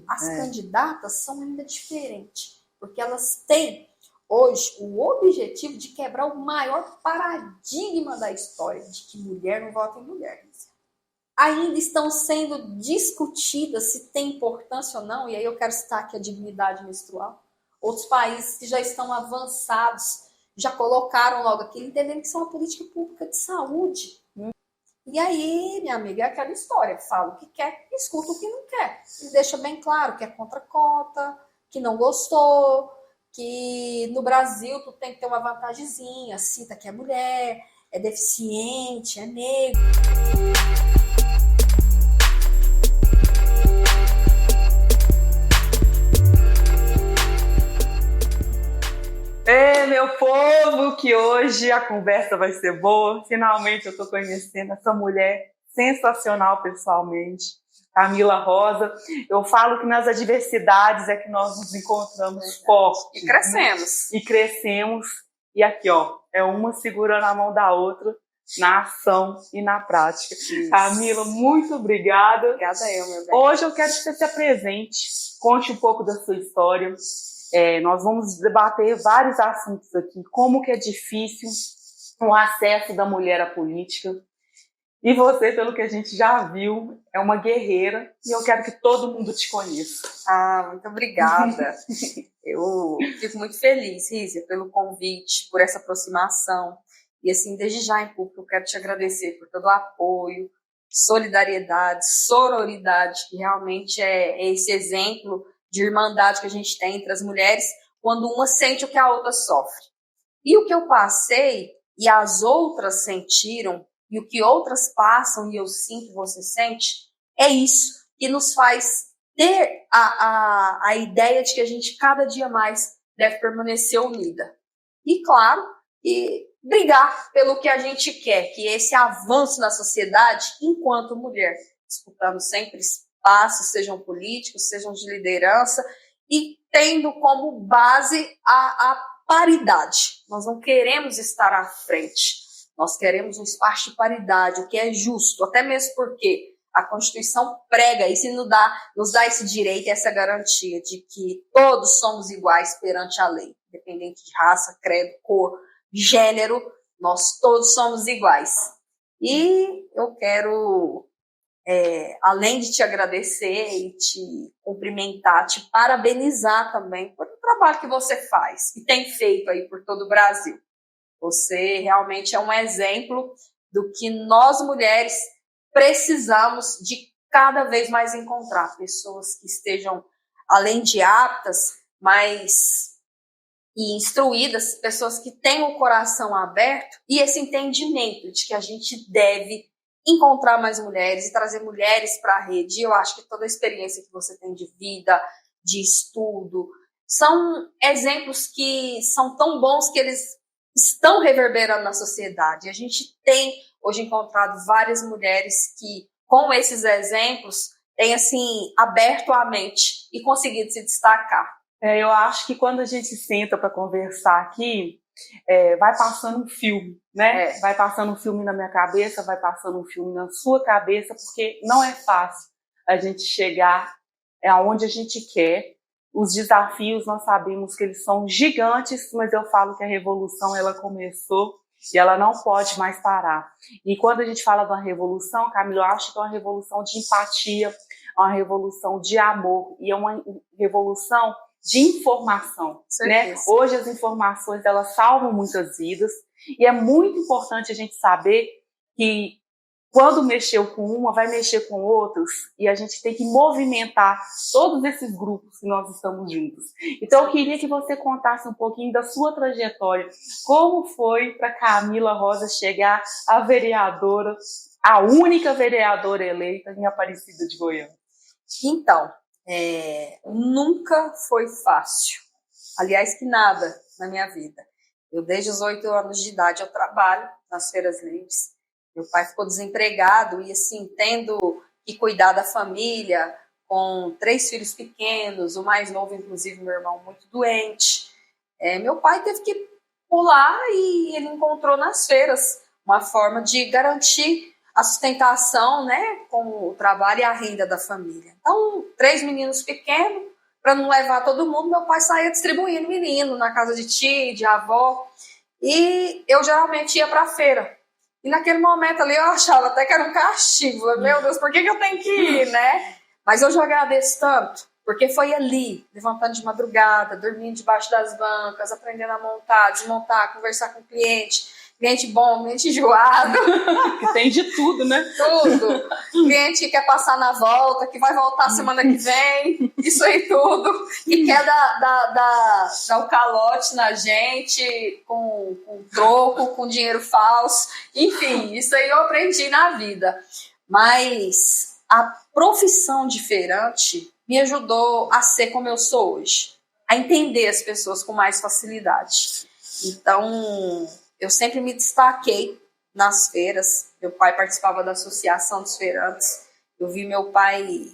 As candidatas são ainda diferentes, porque elas têm hoje o objetivo de quebrar o maior paradigma da história, de que mulher não vota em mulher. Ainda estão sendo discutidas se tem importância ou não, e aí eu quero citar aqui a dignidade menstrual. Outros países que já estão avançados já colocaram logo aquilo, entendendo que isso é uma política pública de saúde. E aí, minha amiga, é aquela história, fala o que quer, escuta o que não quer. E deixa bem claro que é contra a cota, que não gostou, que no Brasil tu tem que ter uma vantagemzinha, cita que é mulher, é deficiente, é negro. Meu povo, que hoje a conversa vai ser boa. Finalmente eu estou conhecendo essa mulher sensacional pessoalmente, Camila Rosa. Eu falo que nas adversidades é que nós nos encontramos fortes. E crescemos. Né? E crescemos. E aqui, ó, é uma segurando a mão da outra na ação e na prática. Isso. Camila, muito obrigada. Obrigada eu, meu bem. Hoje eu quero que você se apresente, conte um pouco da sua história. Nós vamos debater vários assuntos aqui, como que é difícil o acesso da mulher à política. E você, pelo que a gente já viu, é uma guerreira e eu quero que todo mundo te conheça. Muito obrigada. Eu fico muito feliz, Rízia, pelo convite, por essa aproximação. E assim, desde já em público, eu quero te agradecer por todo o apoio, solidariedade, sororidade, que realmente é esse exemplo de irmandade que a gente tem entre as mulheres, quando uma sente o que a outra sofre. E o que eu passei, e as outras sentiram, e o que outras passam, e eu sinto, você sente, é isso que nos faz ter a ideia de que a gente cada dia mais deve permanecer unida. E, claro, brigar pelo que a gente quer, que é esse avanço na sociedade enquanto mulher, disputando sempre espaços, sejam políticos, sejam de liderança, e tendo como base a paridade. Nós não queremos estar à frente, nós queremos um espaço de paridade, o que é justo, até mesmo porque a Constituição prega isso e nos dá esse direito, essa garantia de que todos somos iguais perante a lei, independente de raça, credo, cor, gênero, nós todos somos iguais. E eu quero, além de te agradecer e te cumprimentar, te parabenizar também por o trabalho que você faz e tem feito aí por todo o Brasil. Você realmente é um exemplo do que nós mulheres precisamos de cada vez mais encontrar pessoas que estejam, além de aptas, mais instruídas, pessoas que têm o coração aberto e esse entendimento de que a gente deve encontrar mais mulheres e trazer mulheres para a rede. Eu acho que toda a experiência que você tem de vida, de estudo, são exemplos que são tão bons que eles estão reverberando na sociedade. A gente tem hoje encontrado várias mulheres que, com esses exemplos, têm assim, aberto a mente e conseguido se destacar. Eu acho que quando a gente senta para conversar aqui, vai passando um filme, né? Vai passando um filme na minha cabeça, vai passando um filme na sua cabeça, porque não é fácil a gente chegar aonde a gente quer. Os desafios, nós sabemos que eles são gigantes, mas eu falo que a revolução, ela começou e ela não pode mais parar. E quando a gente fala de uma revolução, Camila, eu acho que é uma revolução de empatia, uma revolução de amor e é uma revolução de informação, né? Hoje as informações, elas salvam muitas vidas e é muito importante a gente saber que quando mexeu com uma, vai mexer com outros e a gente tem que movimentar todos esses grupos que nós estamos juntos. Então eu queria que você contasse um pouquinho da sua trajetória, como foi para Camila Rosa chegar a vereadora, a única vereadora eleita em Aparecida de Goiânia. Então, nunca foi fácil. Aliás, que nada na minha vida. Eu, desde os 8 anos de idade, eu trabalho nas feiras livres. Meu pai ficou desempregado e, assim, tendo que cuidar da família, com 3 filhos pequenos, o mais novo, inclusive, meu irmão, muito doente. Meu pai teve que pular e ele encontrou nas feiras uma forma de garantir a sustentação, né, com o trabalho e a renda da família. Então, 3 meninos pequenos, para não levar todo mundo, meu pai saía distribuindo menino na casa de tia, de avó, e eu geralmente ia para a feira. E naquele momento ali eu achava até que era um castigo. Meu Deus, por que eu tenho que ir, né? Mas hoje eu agradeço tanto, porque foi ali, levantando de madrugada, dormindo debaixo das bancas, aprendendo a montar, desmontar, conversar com o cliente bom, cliente enjoado. Que tem de tudo, né? Tudo. Cliente que quer passar na volta, que vai voltar semana que vem, isso aí tudo. E quer dar o calote na gente com troco, com dinheiro falso. Enfim, isso aí eu aprendi na vida. Mas a profissão de feirante me ajudou a ser como eu sou hoje. A entender as pessoas com mais facilidade. Então, eu sempre me destaquei nas feiras. Meu pai participava da Associação dos Feirantes. Eu vi meu pai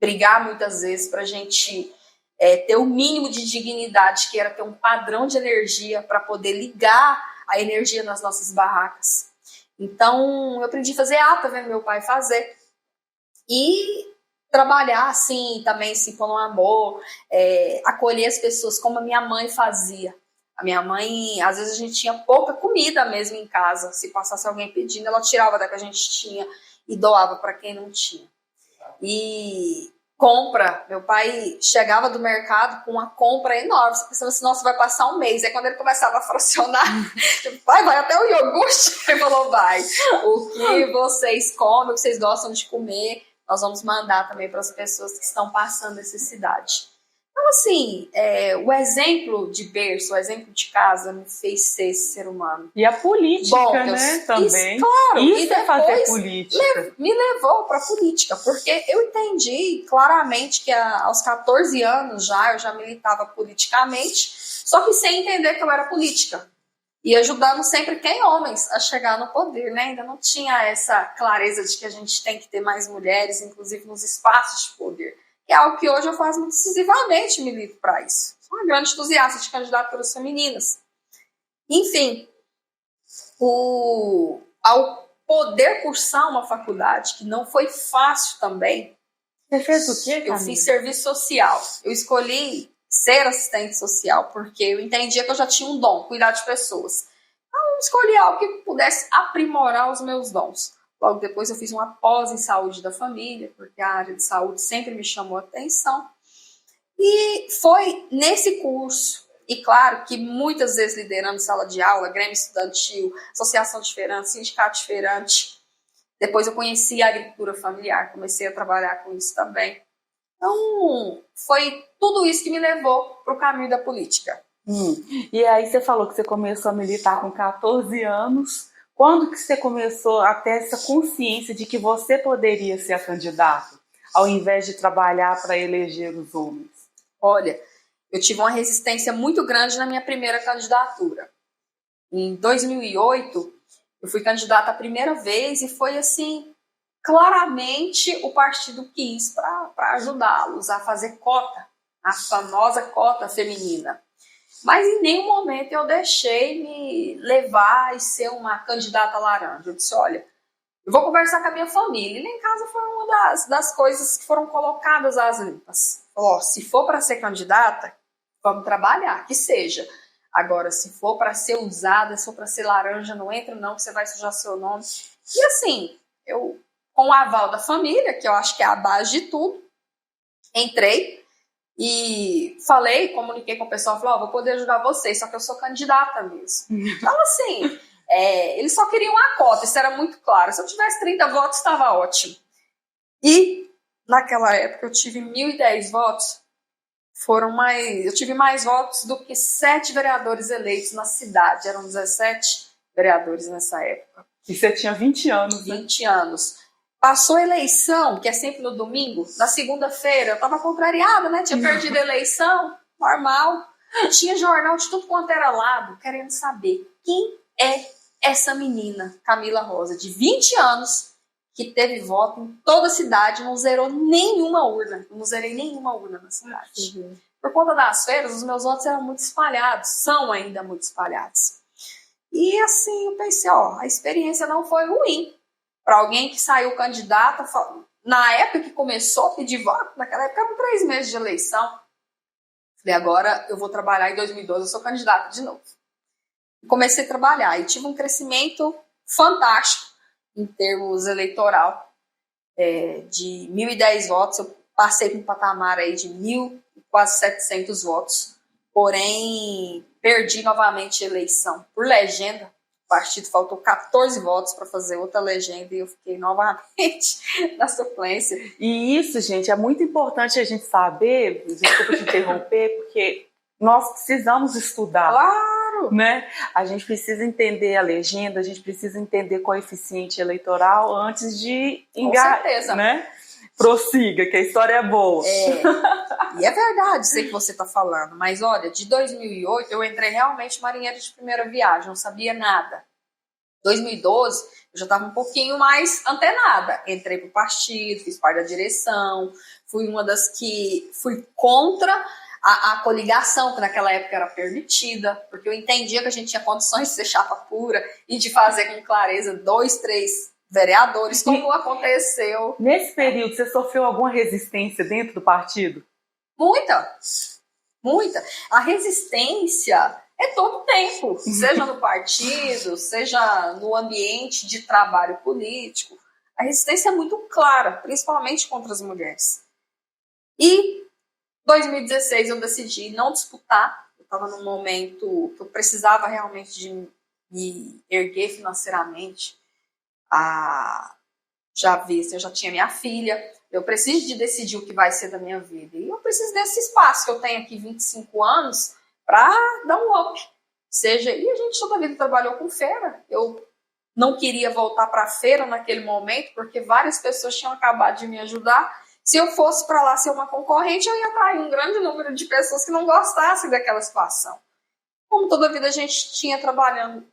brigar muitas vezes para a gente ter o mínimo de dignidade, que era ter um padrão de energia para poder ligar a energia nas nossas barracas. Então, eu aprendi a fazer ata, vendo meu pai fazer. E trabalhar assim, também assim, com amor, acolher as pessoas como a minha mãe fazia. A minha mãe, às vezes a gente tinha pouca comida mesmo em casa. Se passasse alguém pedindo, ela tirava da que a gente tinha e doava para quem não tinha. E compra, meu pai chegava do mercado com uma compra enorme. Você pensava assim, nossa, vai passar um mês. Aí quando ele começava a fracionar, pai, vai até o iogurte. Ele falou, vai, o que vocês comem, o que vocês gostam de comer, nós vamos mandar também para as pessoas que estão passando necessidade. Então, assim, o exemplo de berço, o exemplo de casa me fez ser esse ser humano. E a política, bom, né, também. Claro, isso é fazer política. Me levou para a política, porque eu entendi claramente que aos 14 anos eu já militava politicamente, só que sem entender que eu era política. E ajudando sempre homens a chegar no poder, né? Ainda não tinha essa clareza de que a gente tem que ter mais mulheres, inclusive nos espaços de poder. Que é algo que hoje eu faço muito decisivamente, milito para isso. Sou uma grande entusiasta de candidaturas femininas. Enfim, ao poder cursar uma faculdade, que não foi fácil também. Você fez o quê, Camila? Eu fiz serviço social. Eu escolhi ser assistente social, porque eu entendia que eu já tinha um dom, cuidar de pessoas. Então, eu escolhi algo que pudesse aprimorar os meus dons. Logo depois eu fiz uma pós em saúde da família, porque a área de saúde sempre me chamou a atenção. E foi nesse curso, e claro que muitas vezes liderando sala de aula, grêmio estudantil, associação de feirantes, sindicato de feirante. Depois eu conheci a agricultura familiar, comecei a trabalhar com isso também. Então, foi tudo isso que me levou para o caminho da política. E aí você falou que você começou a militar com 14 anos. Quando que você começou a ter essa consciência de que você poderia ser a candidata, ao invés de trabalhar para eleger os homens? Olha, eu tive uma resistência muito grande na minha primeira candidatura. Em 2008, eu fui candidata a primeira vez e foi assim, claramente o partido quis para ajudá-los a fazer cota, a famosa cota feminina. Mas em nenhum momento eu deixei me levar e ser uma candidata laranja. Eu disse, olha, eu vou conversar com a minha família. E lá em casa foi uma das coisas que foram colocadas às limpas. Se for para ser candidata, vamos trabalhar, que seja. Agora, se for para ser usada, se for para ser laranja, não entra não, que você vai sujar seu nome. E assim, eu, com o aval da família, que eu acho que é a base de tudo, entrei. E comuniquei com o pessoal, falei, vou poder ajudar vocês, só que eu sou candidata mesmo. Então, assim, eles só queriam a cota, isso era muito claro. Se eu tivesse 30 votos, estava ótimo. E, naquela época, eu tive 1.010 votos. Eu tive mais votos do que 7 vereadores eleitos na cidade. Eram 17 vereadores nessa época. E você tinha 20 anos, né? 20 anos. Passou a eleição, que é sempre no domingo, na segunda-feira, eu estava contrariada, né? Tinha perdido a eleição, normal. Tinha jornal de tudo quanto era lado, querendo saber quem é essa menina, Camila Rosa, de 20 anos, que teve voto em toda a cidade, não zerou nenhuma urna. Não zerei nenhuma urna na cidade. Uhum. Por conta das feiras, os meus votos eram muito espalhados, são ainda muito espalhados. E assim, eu pensei, a experiência não foi ruim. para alguém que saiu candidata, na época que começou a pedir voto, naquela época eram 3 meses de eleição. Falei, agora eu vou trabalhar em 2012, eu sou candidata de novo. Comecei a trabalhar e tive um crescimento fantástico em termos eleitoral. De 1.010 votos, eu passei para um patamar aí de 1.000, quase 700 votos. Porém, perdi novamente a eleição por legenda. O partido faltou 14 votos para fazer outra legenda e eu fiquei novamente na suplência. E isso, gente, é muito importante a gente saber, desculpa te interromper, porque nós precisamos estudar. Claro! Né? A gente precisa entender a legenda, a gente precisa entender coeficiente eleitoral antes de engajar. Com certeza. Né? Prossiga, que a história é boa. E é verdade, sei que você está falando, mas olha, de 2008 eu entrei realmente marinheiro de primeira viagem, não sabia nada. 2012 eu já estava um pouquinho mais antenada, entrei para o partido, fiz parte da direção, fui uma das que fui contra a coligação, que naquela época era permitida, porque eu entendia que a gente tinha condições de ser chapa pura e de fazer com clareza 2, 3 vereadores, como aconteceu. Nesse período, você sofreu alguma resistência dentro do partido? Muita. A resistência é todo o tempo, seja no partido, seja no ambiente de trabalho político. A resistência é muito clara, principalmente contra as mulheres. E 2016 eu decidi não disputar, eu estava num momento que eu precisava realmente de me erguer financeiramente. Eu já tinha minha filha, eu preciso de decidir o que vai ser da minha vida. E eu preciso desse espaço que eu tenho aqui, 25 anos, para dar um up. E a gente toda a vida trabalhou com feira. Eu não queria voltar para a feira naquele momento, porque várias pessoas tinham acabado de me ajudar. Se eu fosse para lá ser uma concorrente, eu ia atrair um grande número de pessoas que não gostassem daquela situação. Como toda a vida a gente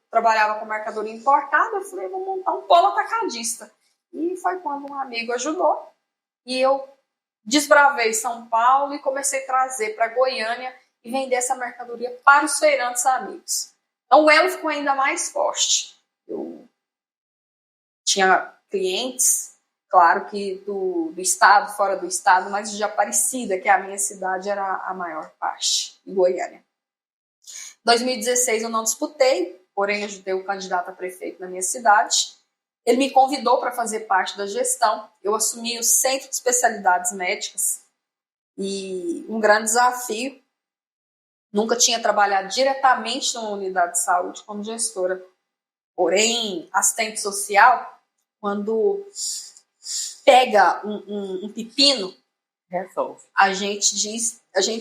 trabalhava com mercadoria importada, eu falei, vou montar um polo atacadista. E foi quando um amigo ajudou. E eu desbravei São Paulo e comecei a trazer para Goiânia e vender essa mercadoria para os feirantes amigos. Então o elo ficou ainda mais forte. Eu tinha clientes, claro que do estado, fora do estado, mas de Aparecida, que é a minha cidade, era a maior parte, em Goiânia. Em 2016 eu não disputei, porém ajudei o candidato a prefeito na minha cidade. Ele me convidou para fazer parte da gestão. Eu assumi o Centro de Especialidades Médicas e um grande desafio. Nunca tinha trabalhado diretamente numa unidade de saúde como gestora. Porém, assistente social, quando pega um pepino, resolve. A gente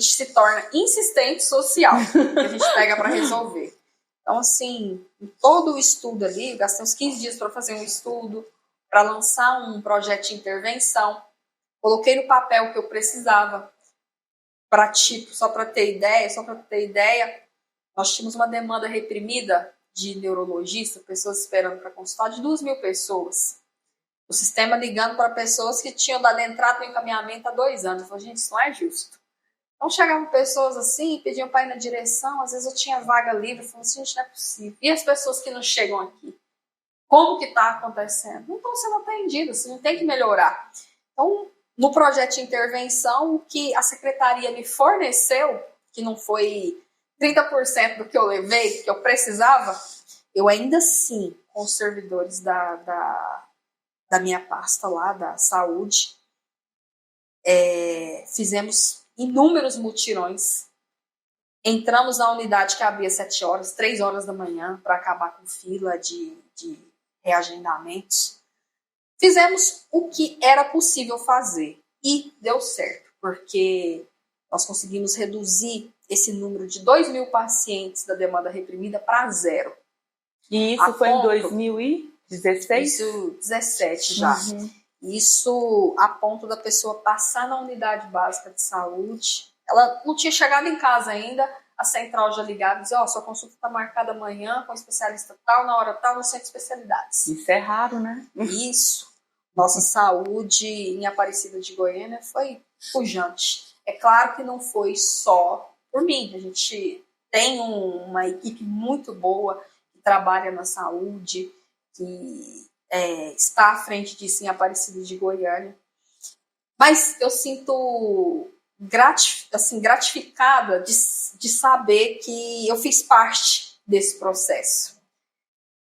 se torna insistente social, que a gente pega para resolver. Então, assim, em todo o estudo ali, eu gastei uns 15 dias para fazer um estudo, para lançar um projeto de intervenção. Coloquei no papel o que eu precisava. Só para ter ideia, nós tínhamos uma demanda reprimida de neurologista, pessoas esperando para consultar, de 2.000 pessoas. O sistema ligando para pessoas que tinham dado entrada no encaminhamento há 2 anos. Eu falei, gente, isso não é justo. Então chegavam pessoas assim, pediam para ir na direção, às vezes eu tinha vaga livre, eu falei assim, gente, não é possível. E as pessoas que não chegam aqui? Como que está acontecendo? Não estão sendo atendidas, você não tem que melhorar. Então, no projeto de intervenção, o que a secretaria me forneceu, que não foi 30% do que eu levei, que eu precisava, eu ainda assim, com os servidores da minha pasta lá, da saúde, fizemos inúmeros mutirões. Entramos na unidade que abria 7 horas, 3 horas da manhã, para acabar com fila de reagendamentos. Fizemos o que era possível fazer e deu certo, porque nós conseguimos reduzir esse número de 2.000 pacientes da demanda reprimida para 0. E isso foi em 2016? Isso, 17 já. Uhum. Isso a ponto da pessoa passar na unidade básica de saúde. Ela não tinha chegado em casa ainda, a central já ligava e dizia, sua consulta está marcada amanhã com o especialista tal, na hora tal, no centro de especialidades. Isso é raro, né? Isso. Nossa saúde em Aparecida de Goiânia foi pujante. É claro que não foi só por mim. A gente tem uma equipe muito boa que trabalha na saúde, que estar à frente disso em Aparecida de Goiânia. Mas eu sinto gratificada de saber que eu fiz parte desse processo.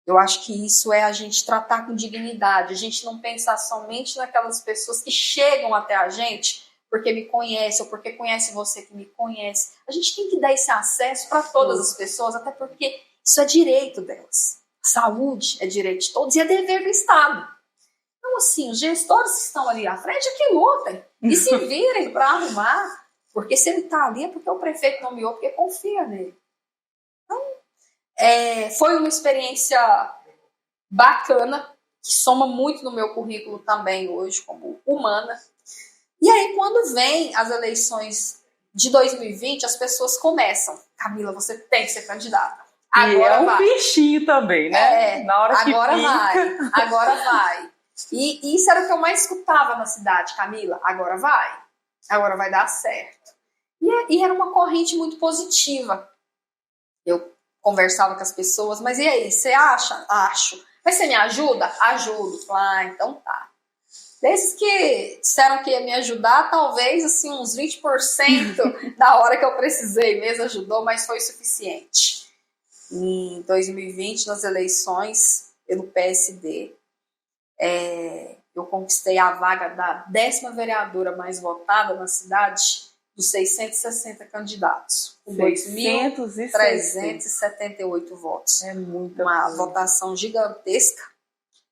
Eu acho que isso é a gente tratar com dignidade, a gente não pensar somente naquelas pessoas que chegam até a gente porque me conhece, ou porque conhece você que me conhece. A gente tem que dar esse acesso para todas as pessoas, até porque isso é direito delas. Saúde é direito de todos e é dever do Estado. Então, assim, os gestores que estão ali à frente é que lutem e se virem para arrumar, porque se ele está ali é porque o prefeito nomeou, porque confia nele. Então, foi uma experiência bacana, que soma muito no meu currículo também hoje, como humana. E aí, quando vem as eleições de 2020, as pessoas começam. Camila, você tem que ser candidata. Agora vai. Bichinho também, né? Na hora que agora vai. E isso era o que eu mais escutava na cidade, Camila. Agora vai dar certo. E era uma corrente muito positiva. Eu conversava com as pessoas, mas e aí, você acha? Acho. Mas você me ajuda? Ajudo. Então tá. Desses que disseram que ia me ajudar, talvez assim, uns 20% da hora que eu precisei mesmo ajudou, mas foi suficiente. Em 2020, nas eleições pelo PSD, eu conquistei a vaga da 10ª vereadora mais votada na cidade, dos 660 candidatos, com 2.378 votos. É muita uma coisa. Votação gigantesca,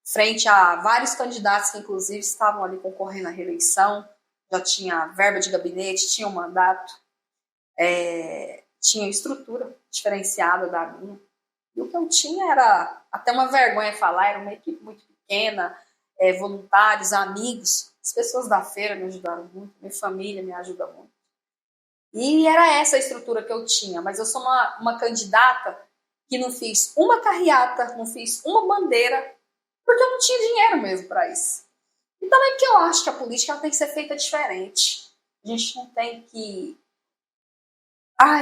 frente a vários candidatos que, inclusive, estavam ali concorrendo à reeleição, já tinha verba de gabinete, tinha um mandato, tinha estrutura diferenciada da minha. E o que eu tinha era, até uma vergonha falar, era uma equipe muito pequena, voluntários, amigos, as pessoas da feira me ajudaram muito, minha família me ajuda muito. E era essa a estrutura que eu tinha, mas eu sou uma candidata que não fiz uma carreata, não fiz uma bandeira, porque eu não tinha dinheiro mesmo para isso. E também porque eu acho que a política tem que ser feita diferente. A gente não tem que...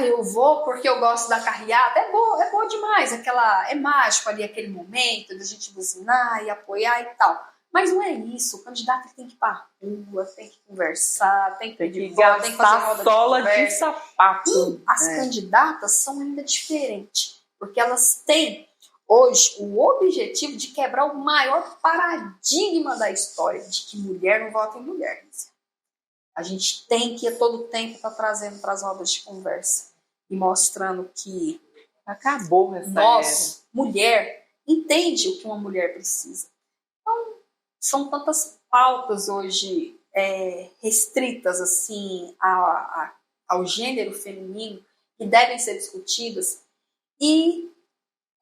eu vou porque eu gosto da carreata. É boa demais. É mágico ali aquele momento da gente buzinar e apoiar e tal. Mas não é isso. O candidato tem que ir para a rua, tem que conversar, tem que fazer roda de sapato. E as candidatas são ainda diferentes, porque elas têm hoje o objetivo de quebrar o maior paradigma da história, de que mulher não vota em mulher. A gente tem que, a todo tempo, estar trazendo para as rodas de conversa e mostrando que acabou essa nós, mulher, entende o que uma mulher precisa. Então, são tantas pautas hoje restritas assim ao gênero feminino que devem ser discutidas e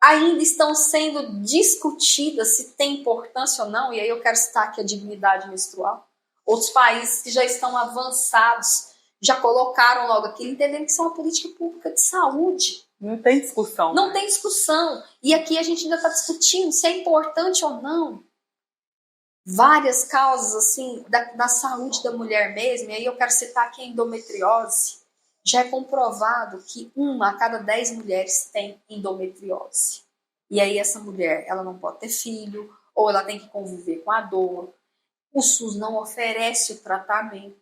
ainda estão sendo discutidas se tem importância ou não, e aí eu quero citar aqui a dignidade menstrual. Outros países que já estão avançados já colocaram logo aqui, entendendo que isso é uma política pública de saúde. Não tem discussão. Não tem discussão. E aqui a gente ainda está discutindo se é importante ou não. Várias causas assim da saúde da mulher mesmo, e aí eu quero citar aqui a endometriose. Já é comprovado que 1 a cada 10 mulheres tem endometriose. E aí essa mulher, ela não pode ter filho, ou ela tem que conviver com a dor. O SUS não oferece o tratamento.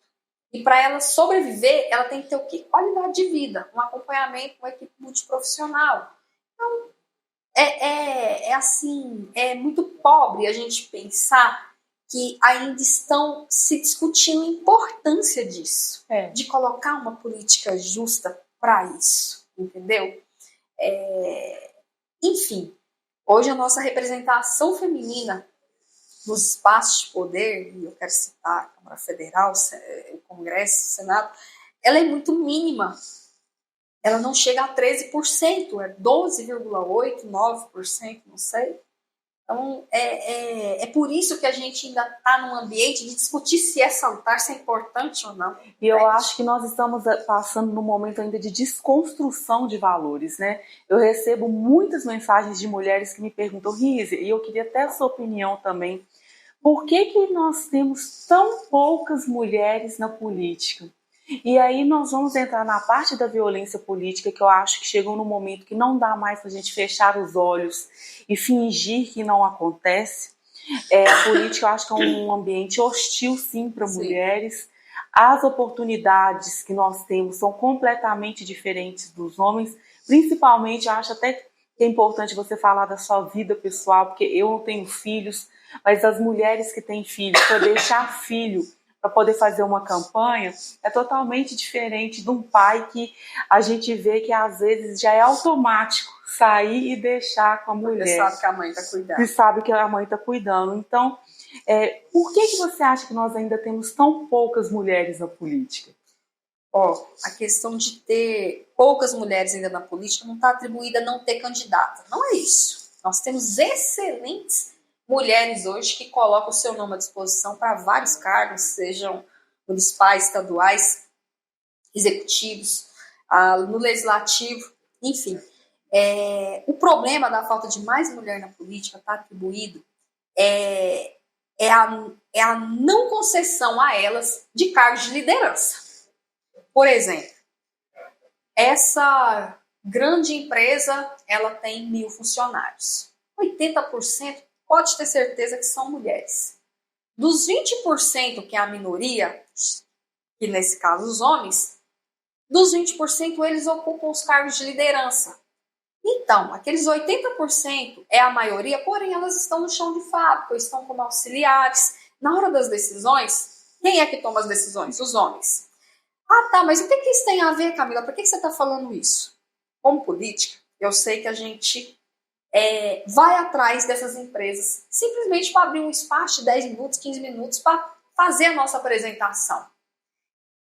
E para ela sobreviver, ela tem que ter o quê? Qualidade de vida, um acompanhamento com uma equipe multiprofissional. Então, é muito pobre a gente pensar que ainda estão se discutindo a importância disso, de colocar uma política justa para isso, entendeu? Enfim, hoje a nossa representação feminina nos espaços de poder, e eu quero citar a Câmara Federal, o Congresso, o Senado, ela é muito mínima. Ela não chega a 13%, é 12,8%, 9%, não sei. Então, é por isso que a gente ainda está num ambiente de discutir se é salutar, se é importante ou não. E eu acho que nós estamos passando num momento ainda de desconstrução de valores, né? Eu recebo muitas mensagens de mulheres que me perguntam, Rízia, e eu queria até a sua opinião também, por que nós temos tão poucas mulheres na política? E aí nós vamos entrar na parte da violência política, que eu acho que chegou num momento que não dá mais para a gente fechar os olhos e fingir que não acontece. A política, eu acho que é um ambiente hostil, sim, para mulheres. As oportunidades que nós temos são completamente diferentes dos homens. Principalmente, eu acho até que é importante você falar da sua vida pessoal, porque eu não tenho filhos, mas as mulheres que têm filhos, para deixar filho, para poder fazer uma campanha, é totalmente diferente de um pai que a gente vê que às vezes já é automático sair e deixar com a mulher. Porque sabe que a mãe está cuidando. Que sabe que a mãe está cuidando. Então, por que você acha que nós ainda temos tão poucas mulheres na política? A questão de ter poucas mulheres ainda na política não está atribuída a não ter candidata. Não é isso. Nós temos excelentes mulheres hoje que colocam o seu nome à disposição para vários cargos, sejam municipais, estaduais, executivos, no legislativo, enfim. O problema da falta de mais mulher na política está atribuído a não concessão a elas de cargos de liderança. Por exemplo, essa grande empresa, ela tem 1.000 funcionários. 80% pode ter certeza que são mulheres. Dos 20%, que é a minoria, que nesse caso os homens, dos 20% eles ocupam os cargos de liderança. Então, aqueles 80% é a maioria, porém elas estão no chão de fábrica, estão como auxiliares. Na hora das decisões, quem é que toma as decisões? Os homens. Tá, mas o que isso tem a ver, Camila? Por que você está falando isso? Como política, eu sei que a gente vai atrás dessas empresas simplesmente para abrir um espaço de 10 minutos, 15 minutos para fazer a nossa apresentação.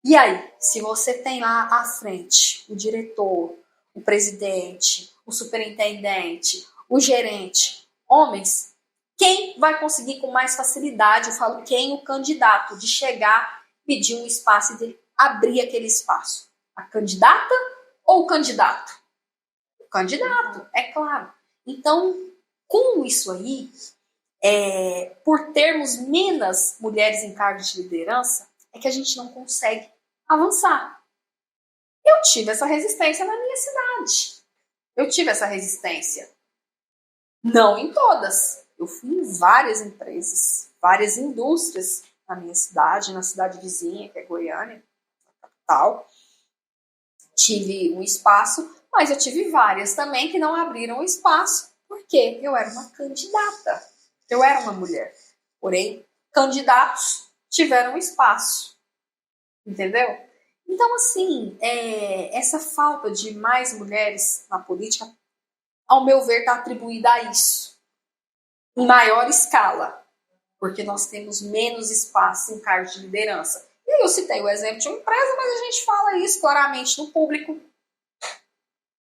E aí, se você tem lá à frente o diretor, o presidente, o superintendente, o gerente, homens, quem vai conseguir com mais facilidade, eu falo quem, o candidato, de chegar, pedir um espaço e de abrir aquele espaço? A candidata ou o candidato? O candidato, é claro. Então, com isso aí, por termos menos mulheres em cargos de liderança, é que a gente não consegue avançar. Eu tive essa resistência na minha cidade. Eu tive essa resistência. Não em todas. Eu fui em várias empresas, várias indústrias na minha cidade, na cidade vizinha, que é Goiânia, a capital. Tive um espaço, mas eu tive várias também que não abriram o espaço, porque eu era uma candidata. Eu era uma mulher. Porém, candidatos tiveram espaço. Entendeu? Então, assim, essa falta de mais mulheres na política, ao meu ver, está atribuída a isso. Em maior escala, porque nós temos menos espaço em cargos de liderança. E aí eu citei o exemplo de uma empresa, mas a gente fala isso claramente no público.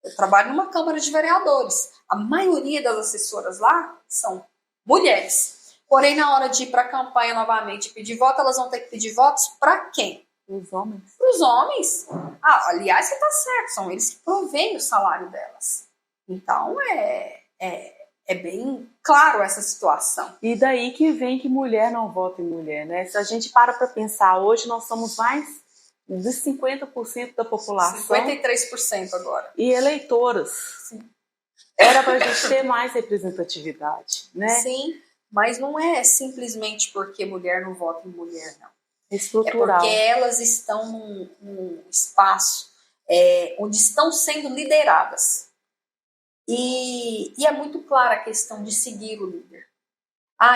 Eu trabalho numa Câmara de Vereadores. A maioria das assessoras lá são mulheres. Porém, na hora de ir para a campanha novamente e pedir voto, elas vão ter que pedir votos para quem? Os homens. Para os homens. Aliás, você está certo, são eles que provêm o salário delas. Então, é bem claro essa situação. E daí que vem que mulher não vota em mulher, né? Se a gente para pensar, hoje nós somos mais de 50% da população. 53% agora. E eleitoras. Sim. Era para a gente ter mais representatividade, né? Sim, mas não é simplesmente porque mulher não vota em mulher, não. Estrutural. É porque elas estão num espaço onde estão sendo lideradas. E é muito clara a questão de seguir o líder.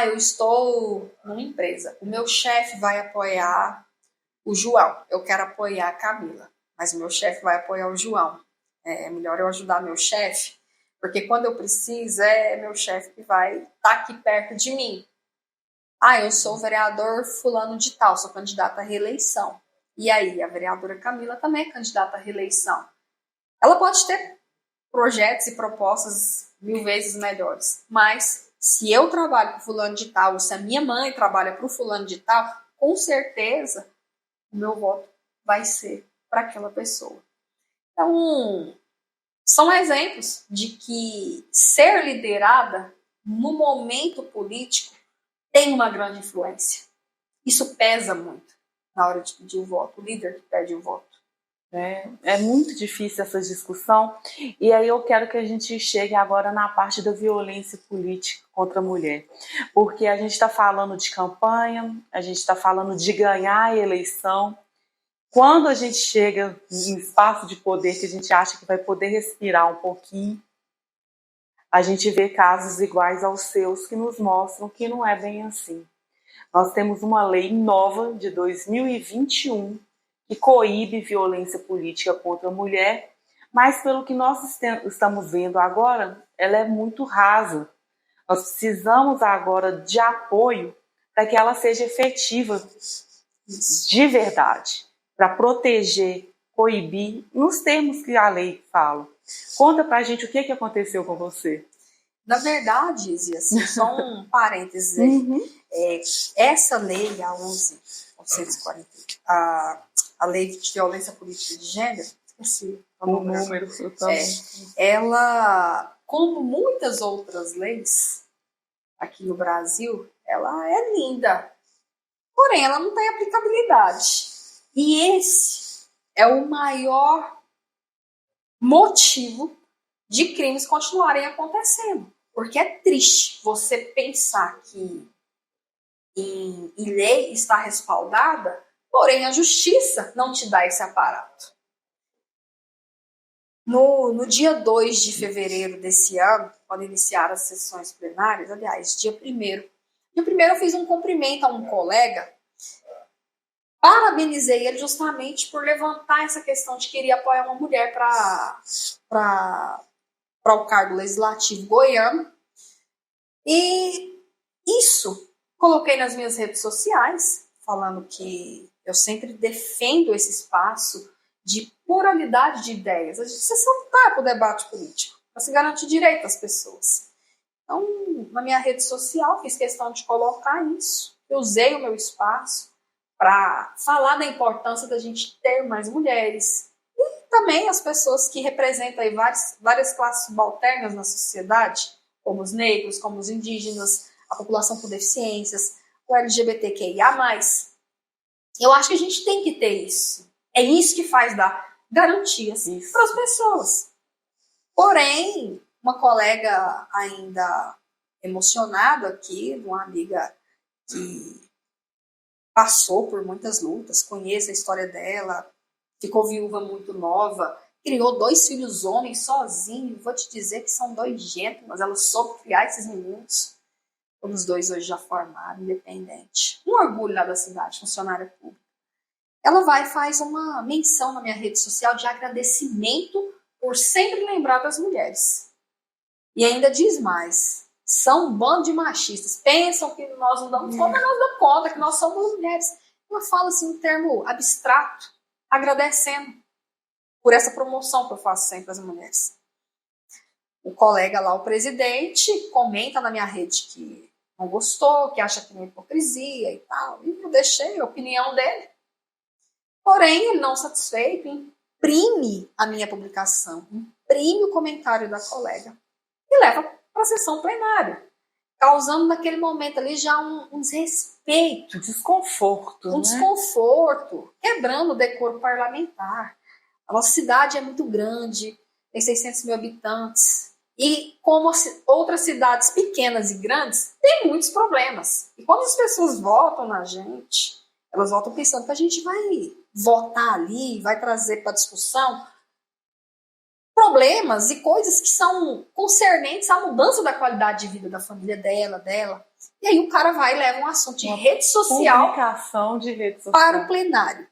Eu estou numa empresa. O meu chefe vai apoiar o João. Eu quero apoiar a Camila. Mas o meu chefe vai apoiar o João. É melhor eu ajudar meu chefe. Porque quando eu preciso, é meu chefe que vai estar aqui perto de mim. Eu sou o vereador fulano de tal, sou candidata à reeleição. E aí, a vereadora Camila também é candidata à reeleição. Ela pode ter projetos e propostas 1000 vezes melhores, mas se eu trabalho para o fulano de tal, ou se a minha mãe trabalha para o fulano de tal, com certeza o meu voto vai ser para aquela pessoa. Então, são exemplos de que ser liderada no momento político tem uma grande influência. Isso pesa muito na hora de pedir o voto, o líder que pede o voto. É muito difícil essa discussão, e aí eu quero que a gente chegue agora na parte da violência política contra a mulher, porque a gente está falando de campanha, a gente está falando de ganhar a eleição. Quando a gente chega em espaço de poder que a gente acha que vai poder respirar um pouquinho, a gente vê casos iguais aos seus que nos mostram que não é bem assim. Nós temos uma lei nova de 2021 que coíbe violência política contra a mulher, mas pelo que nós estamos vendo agora, ela é muito rasa. Nós precisamos agora de apoio para que ela seja efetiva de verdade, para proteger, coibir, nos termos que a lei fala. Conta pra gente o que aconteceu com você. Na verdade, Izzy, assim, só um parênteses aí. Essa lei, a 11.940, a lei de violência política de gênero, esqueci o número, ela, como muitas outras leis aqui no Brasil, ela é linda, porém ela não tem aplicabilidade. E esse é o maior motivo de crimes continuarem acontecendo. Porque é triste você pensar que em lei está respaldada, porém a justiça não te dá esse aparato. No dia 2 de fevereiro desse ano, quando iniciaram as sessões plenárias, aliás, dia 1º eu fiz um cumprimento a um colega, parabenizei ele justamente por levantar essa questão de querer apoiar uma mulher para o cargo legislativo goiano. E isso coloquei nas minhas redes sociais, falando que eu sempre defendo esse espaço de pluralidade de ideias. A gente precisa sentar para o debate político, para se garantir direito às pessoas. Então, na minha rede social, fiz questão de colocar isso. Eu usei o meu espaço para falar da importância da gente ter mais mulheres. E também as pessoas que representam aí várias classes subalternas na sociedade, como os negros, como os indígenas, a população com deficiências, o LGBTQIA+. Eu acho que a gente tem que ter isso. É isso que faz dar garantias para as pessoas. Porém, uma colega ainda emocionada aqui, uma amiga que passou por muitas lutas, conheço a história dela, ficou viúva muito nova, criou 2 filhos homens sozinho, vou te dizer que são 2 gêmeos, mas ela soube criar esses meninos, todos 2 hoje já formados, independentes. Um orgulho lá da cidade, funcionária pública. Ela vai e faz uma menção na minha rede social de agradecimento por sempre lembrar das mulheres. E ainda diz mais, são um bando de machistas, pensam que nós não damos conta, mas nós damos conta, que nós somos mulheres. Ela fala assim um termo abstrato, agradecendo por essa promoção que eu faço sempre às mulheres. O colega lá, o presidente, comenta na minha rede que não gostou, que acha que é uma hipocrisia e tal, e eu deixei a opinião dele. Porém, ele não satisfeito, imprime a minha publicação, imprime o comentário da colega e leva para a sessão plenária, causando naquele momento ali já um desrespeito. Desconforto, desconforto, quebrando o decoro parlamentar. A nossa cidade é muito grande, tem 600 mil habitantes, e como outras cidades pequenas e grandes, tem muitos problemas. E quando as pessoas votam na gente, elas votam pensando que a gente vai votar ali, vai trazer para discussão problemas e coisas que são concernentes à mudança da qualidade de vida da família dela. E aí o cara vai e leva um assunto de rede social, publicação de rede social para o plenário.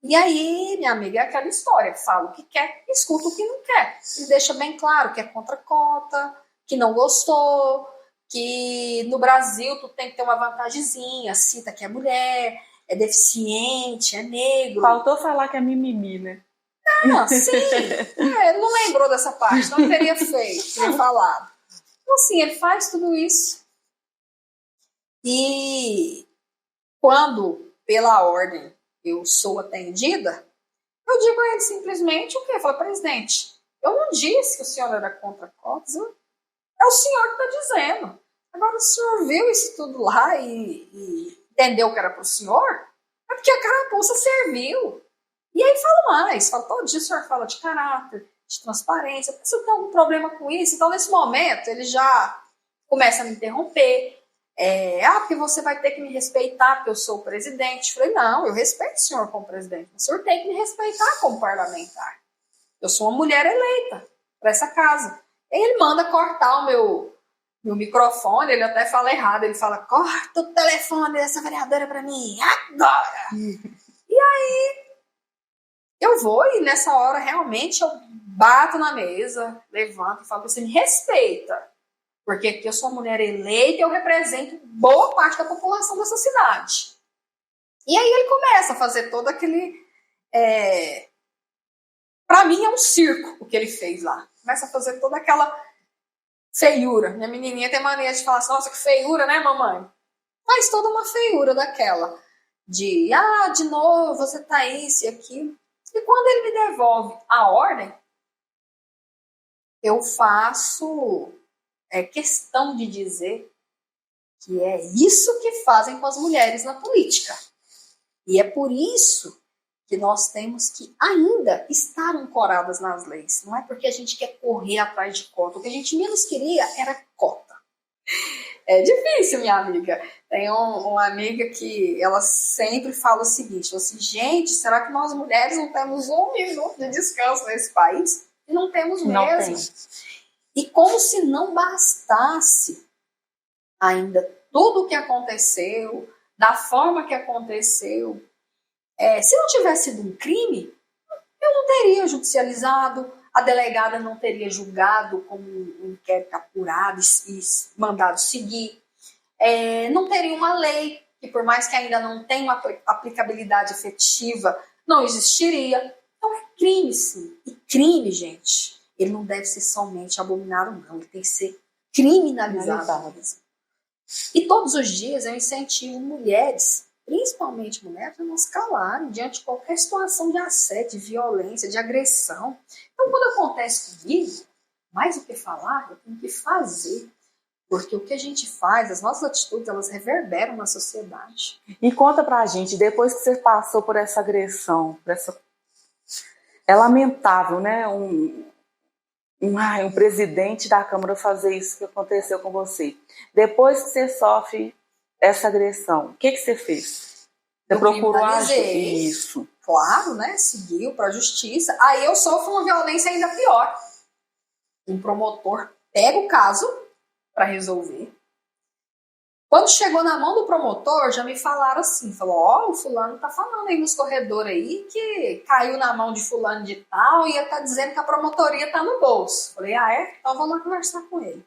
E aí, minha amiga, é aquela história, fala o que quer, escuta o que não quer. E deixa bem claro que é contra a cota, que não gostou, que no Brasil tu tem que ter uma vantagenzinha, cita que é mulher, é deficiente, é negro. Faltou falar que é mimimi, né? Sim. Ele não lembrou dessa parte, não teria feito, teria falado. Então, assim, ele faz tudo isso. E quando, pela ordem, eu sou atendida, eu digo a ele simplesmente o quê? Eu falo, presidente, eu não disse que o senhor era contra cotas, é o senhor que está dizendo. Agora, o senhor viu isso tudo lá e entendeu que era para o senhor? É porque a carapuça serviu. E aí fala todo dia o senhor fala de caráter, de transparência, se eu tenho algum problema com isso, então nesse momento ele já começa a me interromper, porque você vai ter que me respeitar, porque eu sou o presidente. Eu falei, não, eu respeito o senhor como presidente, o senhor tem que me respeitar como parlamentar. Eu sou uma mulher eleita para essa casa. E ele manda cortar o meu microfone, ele até fala errado, ele fala, corta o telefone dessa vereadora para mim, agora! E aí, eu vou e nessa hora, realmente, eu bato na mesa, levanto e falo, você me respeita, porque aqui eu sou uma mulher eleita e eu represento boa parte da população dessa cidade. E aí ele começa a fazer todo aquele... Para mim é um circo o que ele fez lá. Começa a fazer toda aquela feiura. Minha menininha tem mania de falar assim, nossa, que feiura, né, mamãe? Faz toda uma feiura daquela. De novo, você tá isso e aquilo. E quando ele me devolve a ordem, eu faço questão de dizer que é isso que fazem com as mulheres na política. E é por isso que nós temos que ainda estar ancoradas nas leis. Não é porque a gente quer correr atrás de cota. O que a gente menos queria era cota. É difícil, minha amiga. Tem uma amiga que ela sempre fala o seguinte, assim, gente, será que nós mulheres não temos um minuto de descanso nesse país? E não temos mesmo. Não tem. E como se não bastasse ainda tudo o que aconteceu, da forma que aconteceu, se não tivesse sido um crime, eu não teria judicializado, a delegada não teria julgado como um inquérito apurado e mandado seguir. Não teria uma lei que, por mais que ainda não tenha uma aplicabilidade efetiva, não existiria. Então é crime, sim. E crime, gente, ele não deve ser somente abominável, não. Ele tem que ser criminalizado. E todos os dias eu incentivo mulheres, principalmente mulheres, a não se calarem diante de qualquer situação de assédio, de violência, de agressão. Então, quando acontece comigo, mais do que falar, eu tenho que fazer. Porque o que a gente faz, as nossas atitudes, elas reverberam na sociedade. E conta pra gente, depois que você passou por essa agressão, é lamentável, né? Um presidente da Câmara fazer isso que aconteceu com você. Depois que você sofre essa agressão, o que você fez? Você procurou agir? Isso. Claro, né? Seguiu para a justiça. Aí eu sofro uma violência ainda pior. Um promotor pega o caso para resolver. Quando chegou na mão do promotor, já me falaram assim, o fulano tá falando aí nos corredores aí que caiu na mão de fulano de tal e tá dizendo que a promotoria tá no bolso. Falei, então vou lá conversar com ele.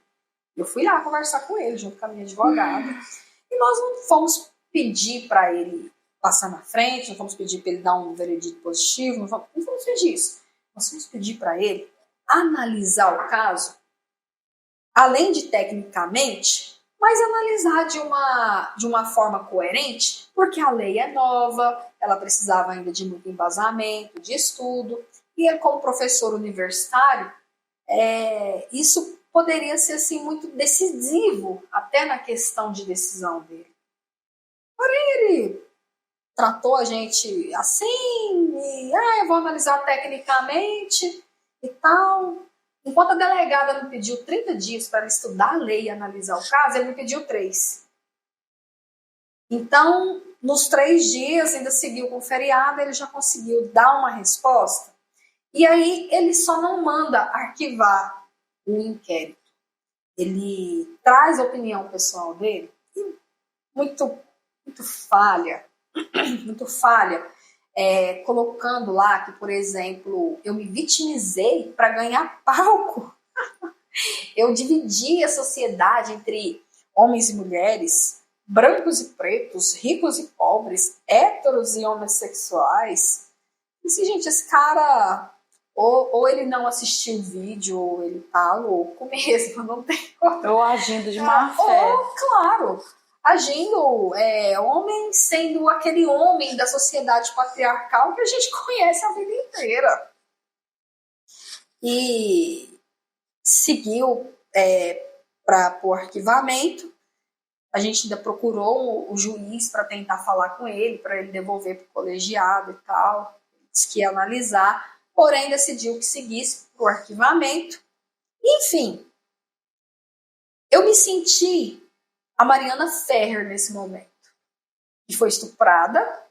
Eu fui lá conversar com ele, junto com a minha advogada, e nós não fomos pedir para ele passar na frente, não fomos pedir para ele dar um veredito positivo, não fomos pedir isso. Nós fomos pedir para ele analisar o caso, além de tecnicamente, mas analisar de uma forma coerente, porque a lei é nova, ela precisava ainda de muito embasamento, de estudo, e ele, como professor universitário, isso poderia ser assim, muito decisivo, até na questão de decisão dele. Porém, ele tratou a gente assim, eu vou analisar tecnicamente e tal. Enquanto a delegada me pediu 30 dias para estudar a lei e analisar o caso, ele me pediu 3. Então, nos 3 dias, ainda seguiu com o feriado, ele já conseguiu dar uma resposta. E aí, ele só não manda arquivar o inquérito. Ele traz a opinião pessoal dele, muito falha, muito falha. Colocando lá que, por exemplo, eu me vitimizei para ganhar palco. Eu dividi a sociedade entre homens e mulheres, brancos e pretos, ricos e pobres, héteros e homossexuais. E assim, gente, esse cara, ou ele não assistiu o vídeo, ou ele tá louco mesmo, não tem como. Ou agindo de má fé. Ou, claro, agindo, homem sendo aquele homem da sociedade patriarcal que a gente conhece a vida inteira. E seguiu para o arquivamento. A gente ainda procurou o juiz para tentar falar com ele, para ele devolver para o colegiado e tal. disse que ia analisar, porém decidiu que seguisse para o arquivamento. Enfim, eu me senti a Mariana Ferrer nesse momento, que foi estuprada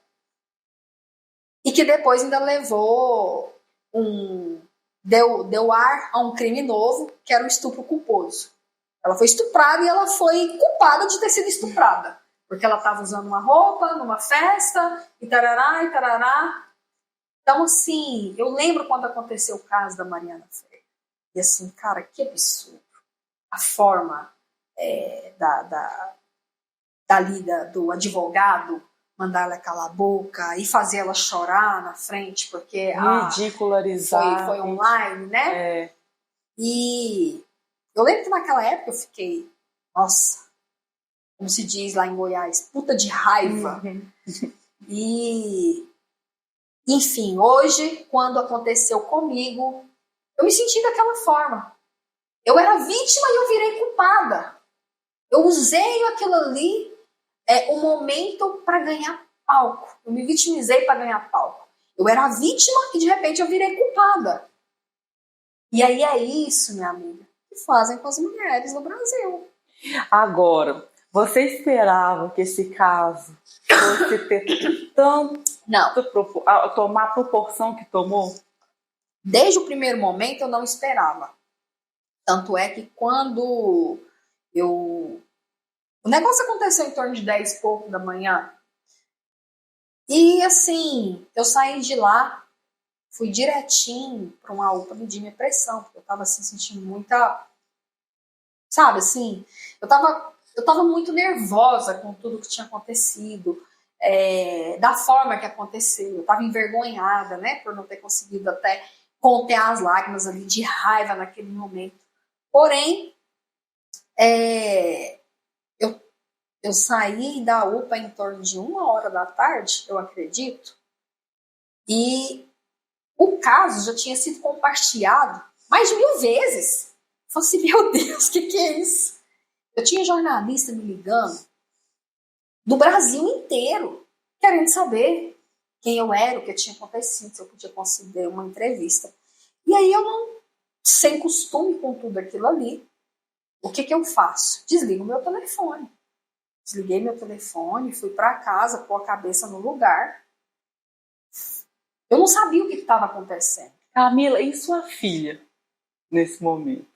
e que depois ainda levou deu ar a um crime novo, que era o estupro culposo. Ela foi estuprada e ela foi culpada de ter sido estuprada, porque ela estava usando uma roupa numa festa e tarará e tarará. Então, assim, eu lembro quando aconteceu o caso da Mariana Ferrer. E assim, cara, que absurdo. A forma do advogado mandar ela calar a boca e fazer ela chorar na frente, porque ridicularizar. Foi online, né? E eu lembro que naquela época eu fiquei, nossa, como se diz lá em Goiás, puta de raiva. E, enfim, hoje, quando aconteceu comigo, eu me senti daquela forma. Eu era vítima e eu virei culpada. Eu usei aquilo ali, um momento para ganhar palco. Eu me vitimizei para ganhar palco. Eu era vítima e de repente eu virei culpada. E aí é isso, minha amiga, que fazem com as mulheres no Brasil. Agora, você esperava que esse caso fosse ter tomar a proporção que tomou? Desde o primeiro momento eu não esperava. Tanto é que quando o negócio aconteceu em torno de 10 e pouco da manhã. E assim, eu saí de lá, fui direitinho para uma UPA medir minha pressão, porque eu estava assim, sentindo muita... Sabe, assim, eu tava muito nervosa com tudo que tinha acontecido, da forma que aconteceu. Eu estava envergonhada, né, por não ter conseguido até conter as lágrimas ali de raiva naquele momento. Porém, eu saí da UPA em torno de 1h da tarde, eu acredito, e o caso já tinha sido compartilhado mais de 1000 vezes. Eu falei assim, meu Deus, o que é isso? Eu tinha jornalista me ligando do Brasil inteiro, querendo saber quem eu era, o que tinha acontecido, se eu podia conceder uma entrevista. E aí eu não, sem costume com tudo aquilo ali, o que eu faço? Desligo meu telefone. Desliguei meu telefone, fui para casa, pôr a cabeça no lugar. Eu não sabia o que estava acontecendo. Camila, e sua filha nesse momento?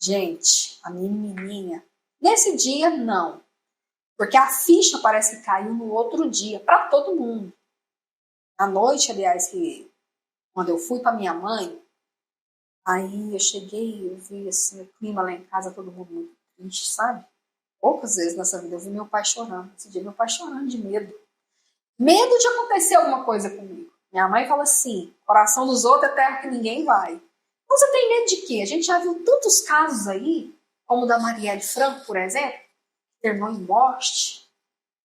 Gente, a minha menininha, nesse dia não. Porque a ficha parece que caiu no outro dia, para todo mundo. À noite, aliás, quando eu fui para minha mãe, aí eu cheguei, eu vi assim, o clima lá em casa, todo mundo muito triste, sabe? Poucas vezes nessa vida eu vi meu pai chorando. Esse dia meu pai chorando de medo. Medo de acontecer alguma coisa comigo. Minha mãe fala assim, coração dos outros é terra que ninguém vai. Então você tem medo de quê? A gente já viu tantos casos aí, como o da Marielle Franco, por exemplo, terminou em morte.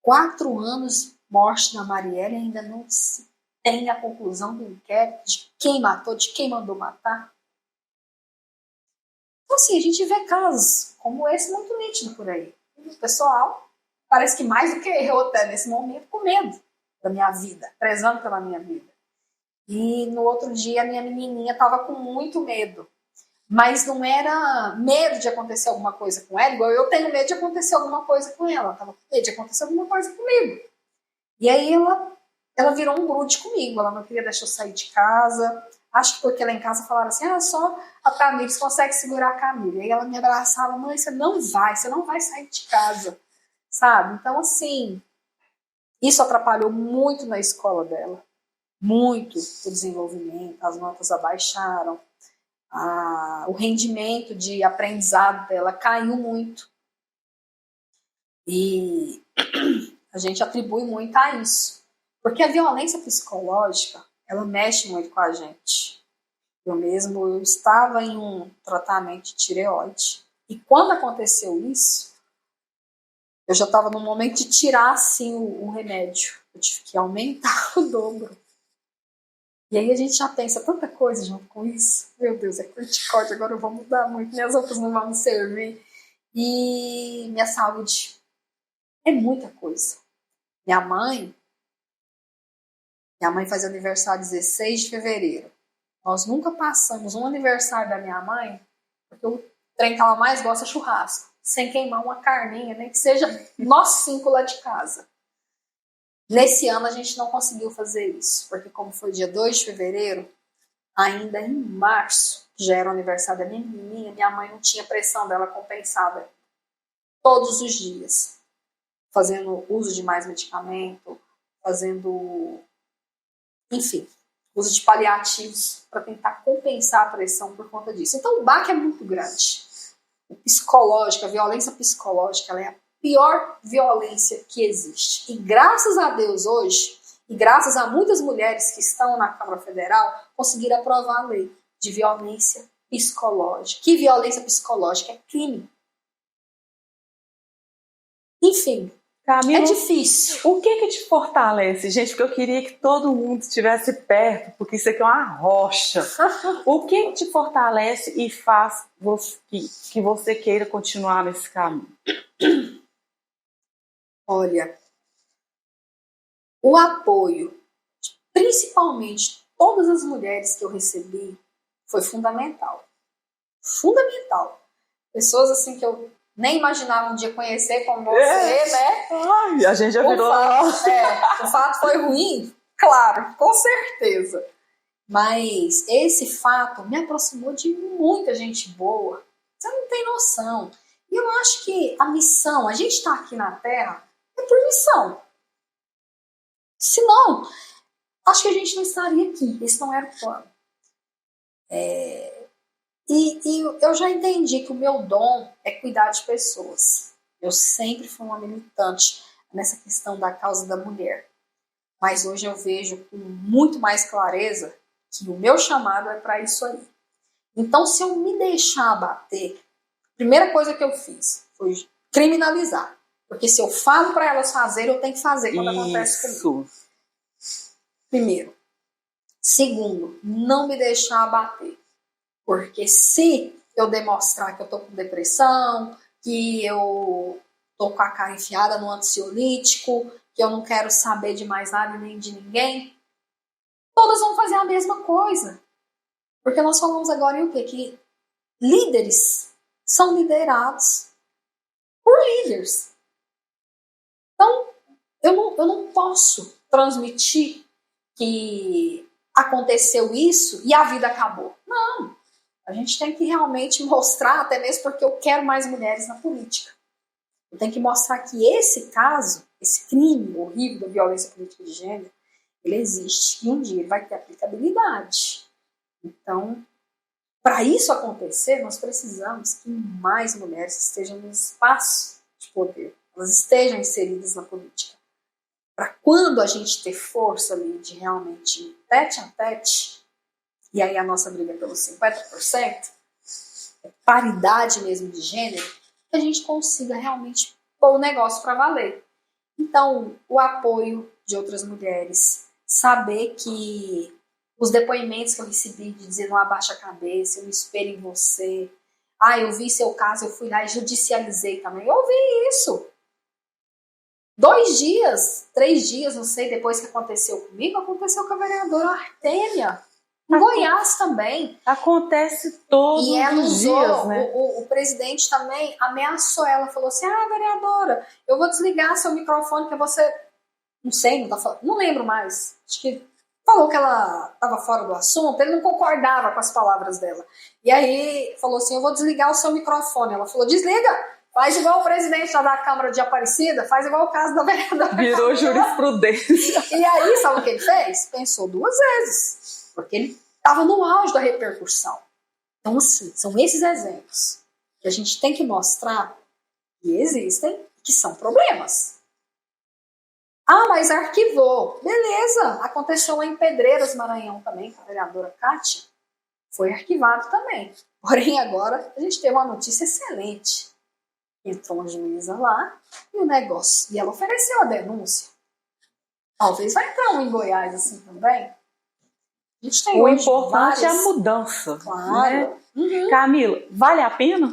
4 anos morte da Marielle, ainda não se tem a conclusão do inquérito de quem matou, de quem mandou matar. Então assim, a gente vê casos como esse muito nítido por aí. O pessoal parece que mais do que eu até nesse momento, com medo da minha vida, prezando pela minha vida. E no outro dia a minha menininha estava com muito medo. Mas não era medo de acontecer alguma coisa com ela, igual eu tenho medo de acontecer alguma coisa com ela. Ela estava com medo de acontecer alguma coisa comigo. E aí ela virou um grude comigo. Ela não queria deixar eu sair de casa. Acho que porque lá em casa falaram assim, só a Tamires consegue segurar a Camila. E aí ela me abraçava, mãe, você não vai sair de casa. Sabe? Então, assim, isso atrapalhou muito na escola dela. Muito o desenvolvimento, as notas abaixaram. O rendimento de aprendizado dela caiu muito. E a gente atribui muito a isso. Porque a violência psicológica, ela mexe muito com a gente. Eu estava em um tratamento de tireoide. E quando aconteceu isso, eu já estava no momento de tirar, assim, o remédio. Eu tive que aumentar o dobro. E aí a gente já pensa tanta coisa junto com isso. Meu Deus, é corticóide, agora eu vou mudar muito, minhas roupas não vão me servir. E minha saúde é muita coisa. Minha mãe Minha mãe faz aniversário 16 de fevereiro. Nós nunca passamos um aniversário da minha mãe, porque o trem que ela mais gosta é churrasco, sem queimar uma carninha, nem que seja nós 5 lá de casa. Nesse ano a gente não conseguiu fazer isso, porque como foi dia 2 de fevereiro, ainda em março, que já era o aniversário da minha menininha, minha mãe não tinha pressão dela compensada todos os dias, fazendo uso de mais medicamento, fazendo, enfim, uso de paliativos para tentar compensar a pressão por conta disso. Então o baque é muito grande. O psicológico, a violência psicológica, ela é a pior violência que existe. E graças a Deus hoje, e graças a muitas mulheres que estão na Câmara Federal, conseguiram aprovar a lei de violência psicológica. Que violência psicológica é crime. Enfim, Camila, é difícil. O que te fortalece, gente? Porque eu queria que todo mundo estivesse perto, porque isso aqui é uma rocha. O que te fortalece e faz que você queira continuar nesse caminho? Olha, o apoio, principalmente todas as mulheres que eu recebi, foi fundamental. Fundamental. Pessoas assim que eu nem imaginava um dia conhecer como você, né? Ai, a gente já virou. O fato foi ruim? Claro, com certeza. Mas esse fato me aproximou de muita gente boa. Você não tem noção. E eu acho que a missão, a gente está aqui na Terra, é por missão. Senão, acho que a gente não estaria aqui. Esse não era o plano. E eu já entendi que o meu dom é cuidar de pessoas. Eu sempre fui uma militante nessa questão da causa da mulher. Mas hoje eu vejo com muito mais clareza que o meu chamado é para isso aí. Então, se eu me deixar abater, a primeira coisa que eu fiz foi criminalizar. Porque se eu falo para elas fazerem, eu tenho que fazer quando acontece comigo. Primeiro. Segundo, não me deixar abater. Porque se eu demonstrar que eu estou com depressão, que eu estou com a cara enfiada no ansiolítico, que eu não quero saber de mais nada nem de ninguém, todas vão fazer a mesma coisa. Porque nós falamos agora em o quê? Que líderes são liderados por líderes. Então, eu não posso transmitir que aconteceu isso e a vida acabou. Não. A gente tem que realmente mostrar, até mesmo porque eu quero mais mulheres na política. Eu tenho que mostrar que esse caso, esse crime horrível da violência política de gênero, ele existe e um dia ele vai ter aplicabilidade. Então, para isso acontecer, nós precisamos que mais mulheres estejam no espaço de poder, elas estejam inseridas na política. Para quando a gente ter força ali de realmente tete a tete, e aí a nossa briga é pelos 50%, paridade mesmo de gênero, que a gente consiga realmente pôr o negócio para valer. Então, o apoio de outras mulheres, saber que os depoimentos que eu recebi de dizer não abaixa a cabeça, eu me espelho em você, eu vi seu caso, eu fui lá e judicializei também, eu ouvi isso. 2 dias, 3 dias, não sei, depois que aconteceu comigo, aconteceu com a vereadora Artêmia. Em Goiás também. Acontece todos os dias, né? O presidente também ameaçou ela, falou assim, vereadora, eu vou desligar seu microfone, que você, não sei, não lembro mais, acho que falou que ela estava fora do assunto, ele não concordava com as palavras dela. E aí falou assim, eu vou desligar o seu microfone. Ela falou, desliga, faz igual o presidente lá da Câmara de Aparecida, faz igual o caso da vereadora. Virou jurisprudência. E aí, sabe o que ele fez? Pensou 2 vezes, porque ele estava no auge da repercussão. Então, assim, são esses exemplos que a gente tem que mostrar que existem, que são problemas. Mas arquivou. Beleza, aconteceu lá em Pedreiras, Maranhão também, com a vereadora Kátia. Foi arquivado também. Porém, agora a gente teve uma notícia excelente. Entrou uma juíza lá e o negócio. E ela ofereceu a denúncia. Talvez vai entrar um em Goiás assim também. A gente tem o importante é a mudança. Claro. Né? Uhum. Camila, vale a pena?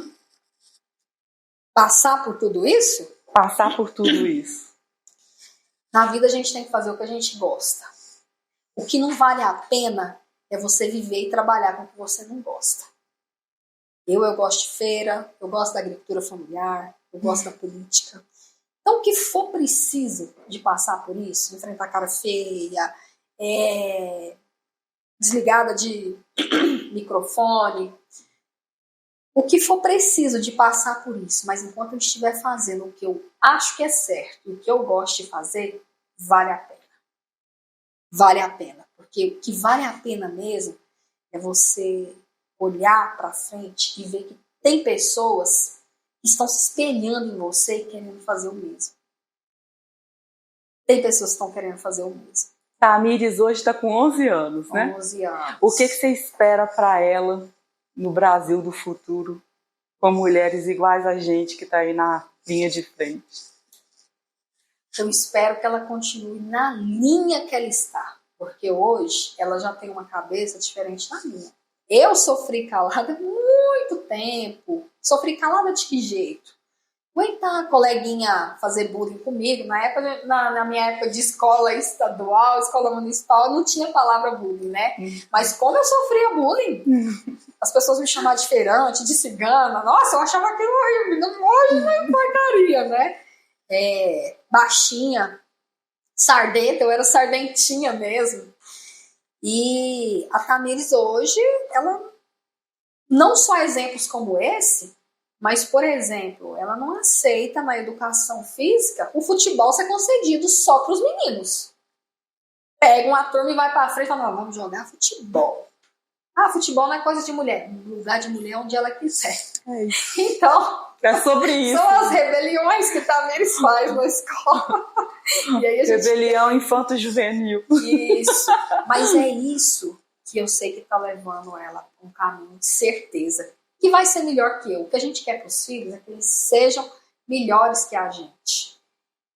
Passar por tudo isso? Passar por tudo isso. Na vida a gente tem que fazer o que a gente gosta. O que não vale a pena é você viver e trabalhar com o que você não gosta. Eu gosto de feira, eu gosto da agricultura familiar, eu gosto da política. Então, o que for preciso de passar por isso, enfrentar cara feia, desligada de microfone, o que for preciso de passar por isso, mas enquanto eu estiver fazendo o que eu acho que é certo, o que eu gosto de fazer, vale a pena. Vale a pena, porque o que vale a pena mesmo é você olhar para frente e ver que tem pessoas que estão se espelhando em você e querendo fazer o mesmo. Tem pessoas que estão querendo fazer o mesmo. Tamires hoje está com 11 anos, né? 11 anos. O que você espera para ela no Brasil do futuro, com mulheres iguais a gente que está aí na linha de frente? Eu espero que ela continue na linha que ela está, porque hoje ela já tem uma cabeça diferente da minha. Eu sofri calada muito tempo. Sofri calada de que jeito? Aguentar a coleguinha fazer bullying comigo. Na minha época de escola estadual, escola municipal, não tinha palavra bullying, né? Mas como eu sofria bullying, as pessoas me chamavam de feirante, de cigana. Nossa, eu achava aquilo horrível. Hoje não importaria, né? Baixinha, sardenta, eu era sardentinha mesmo. E a Tamires hoje, ela não só exemplos como esse, mas, por exemplo, ela não aceita na educação física o futebol ser concedido só para os meninos. Pega uma turma e vai para frente e fala, não, vamos jogar futebol. Futebol não é coisa de mulher. No lugar de mulher onde ela quiser. É isso. Então, é sobre isso. São as rebeliões que Tamires faz na escola. E aí Rebelião infanto-juvenil. Isso. Mas é isso que eu sei que está levando ela para um caminho de certeza. Que vai ser melhor que eu. O que a gente quer para os filhos é que eles sejam melhores que a gente.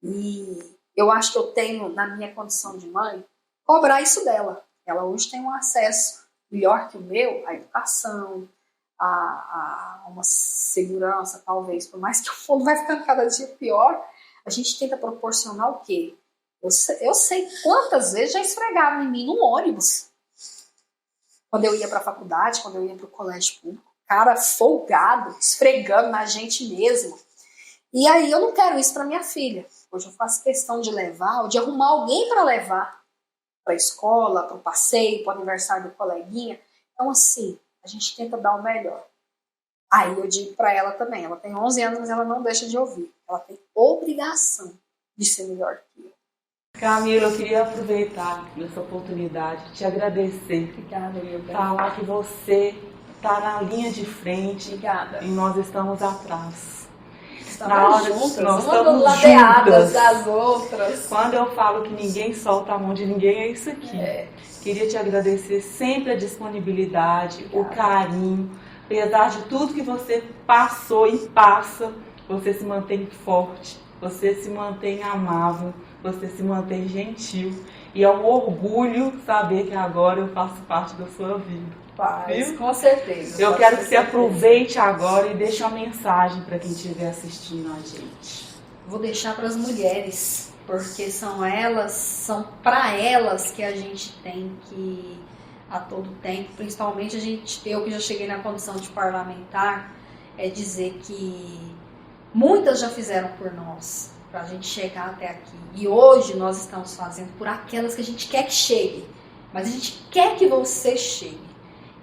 E eu acho que eu tenho, na minha condição de mãe, cobrar isso dela. Ela hoje tem um acesso melhor que o meu à educação, a uma segurança, talvez. Por mais que o mundo vai ficando cada dia pior, a gente tenta proporcionar o quê? Eu sei quantas vezes já esfregaram em mim no ônibus. Quando eu ia para a faculdade, quando eu ia para o colégio público, cara folgado, esfregando na gente mesmo. E aí eu não quero isso para minha filha. Hoje eu faço questão de levar, ou de arrumar alguém para levar para a escola, para o passeio, para o aniversário do coleguinha. Então, assim, a gente tenta dar o melhor. Aí eu digo para ela também, ela tem 11 anos, mas ela não deixa de ouvir. Ela tem obrigação de ser melhor que eu. Camila, eu queria aproveitar essa oportunidade, te agradecer. Obrigada, meu bem. Falar que você está na linha de frente. Obrigada. E nós estamos atrás. Estamos juntas, nós estamos ladeadas juntas das outras. Quando eu falo que ninguém solta a mão de ninguém, é isso aqui. Queria te agradecer sempre a disponibilidade, o carinho. Apesar de tudo que você passou e passa, você se mantém forte, você se mantém amável, você se mantém gentil. E é um orgulho saber que agora eu faço parte da sua vida. Viu? Com certeza. Eu quero que você aproveite agora e deixe uma mensagem para quem estiver assistindo a gente. Vou deixar para as mulheres, porque são para elas que a gente tem que, a todo tempo, principalmente eu que já cheguei na condição de parlamentar, é dizer que muitas já fizeram por nós, para a gente chegar até aqui. E hoje nós estamos fazendo por aquelas que a gente quer que chegue, mas a gente quer que você chegue.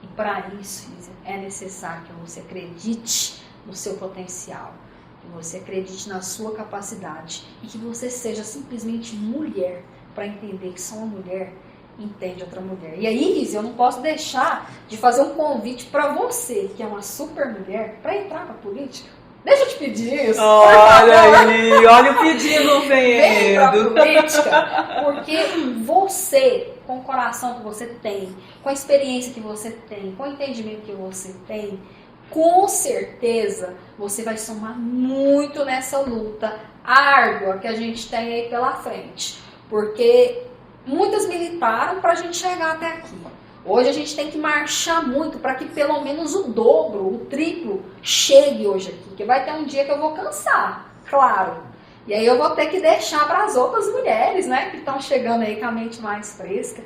E para isso é necessário que você acredite no seu potencial, que você acredite na sua capacidade e que você seja simplesmente mulher para entender que só uma mulher entende outra mulher. E aí, Iris, eu não posso deixar de fazer um convite para você, que é uma super mulher, para entrar para a política. Deixa eu te pedir isso. Olha aí, olha o pedido vendo. Vem pra política, porque você, com o coração que você tem, com a experiência que você tem, com o entendimento que você tem, com certeza você vai somar muito nessa luta árdua que a gente tem aí pela frente. Porque muitas militaram para a gente chegar até aqui. Hoje a gente tem que marchar muito para que pelo menos o dobro, o triplo, chegue hoje aqui. Porque vai ter um dia que eu vou cansar, claro. E aí eu vou ter que deixar para as outras mulheres, né, que estão chegando aí com a mente mais fresca.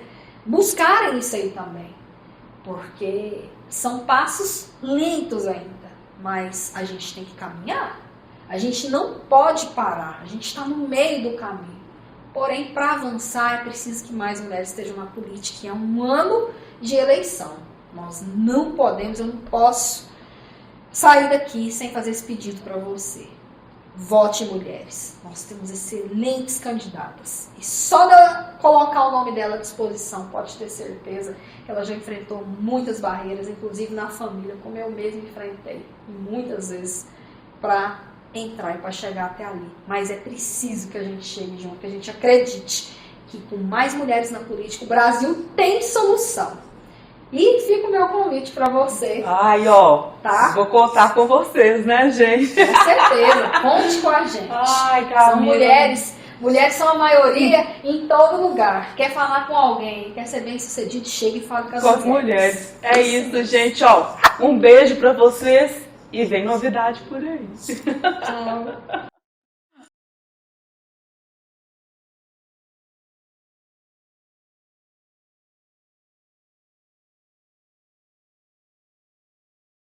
buscarem isso aí também, porque são passos lentos ainda, mas a gente tem que caminhar, a gente não pode parar, a gente está no meio do caminho. Porém, para avançar, é preciso que mais mulheres estejam na política, e é um ano de eleição. Nós não podemos, eu não posso sair daqui sem fazer esse pedido para você. Vote em mulheres. Nós temos excelentes candidatas. E só de eu colocar o nome dela à disposição, pode ter certeza que ela já enfrentou muitas barreiras, inclusive na família, como eu mesma enfrentei. Muitas vezes para entrar e para chegar até ali. Mas é preciso que a gente chegue junto, que a gente acredite que com mais mulheres na política, o Brasil tem solução. E fica o meu convite para você. Ai, ó, tá? Vou contar com vocês, né, gente? Com certeza, conte com a gente. Ai, Camila. São mulheres são a maioria em todo lugar. Quer falar com alguém, quer ser bem sucedido, chega e fala com as mulheres. É isso, gente, ó. Um beijo para vocês e vem novidade por aí. Tchau.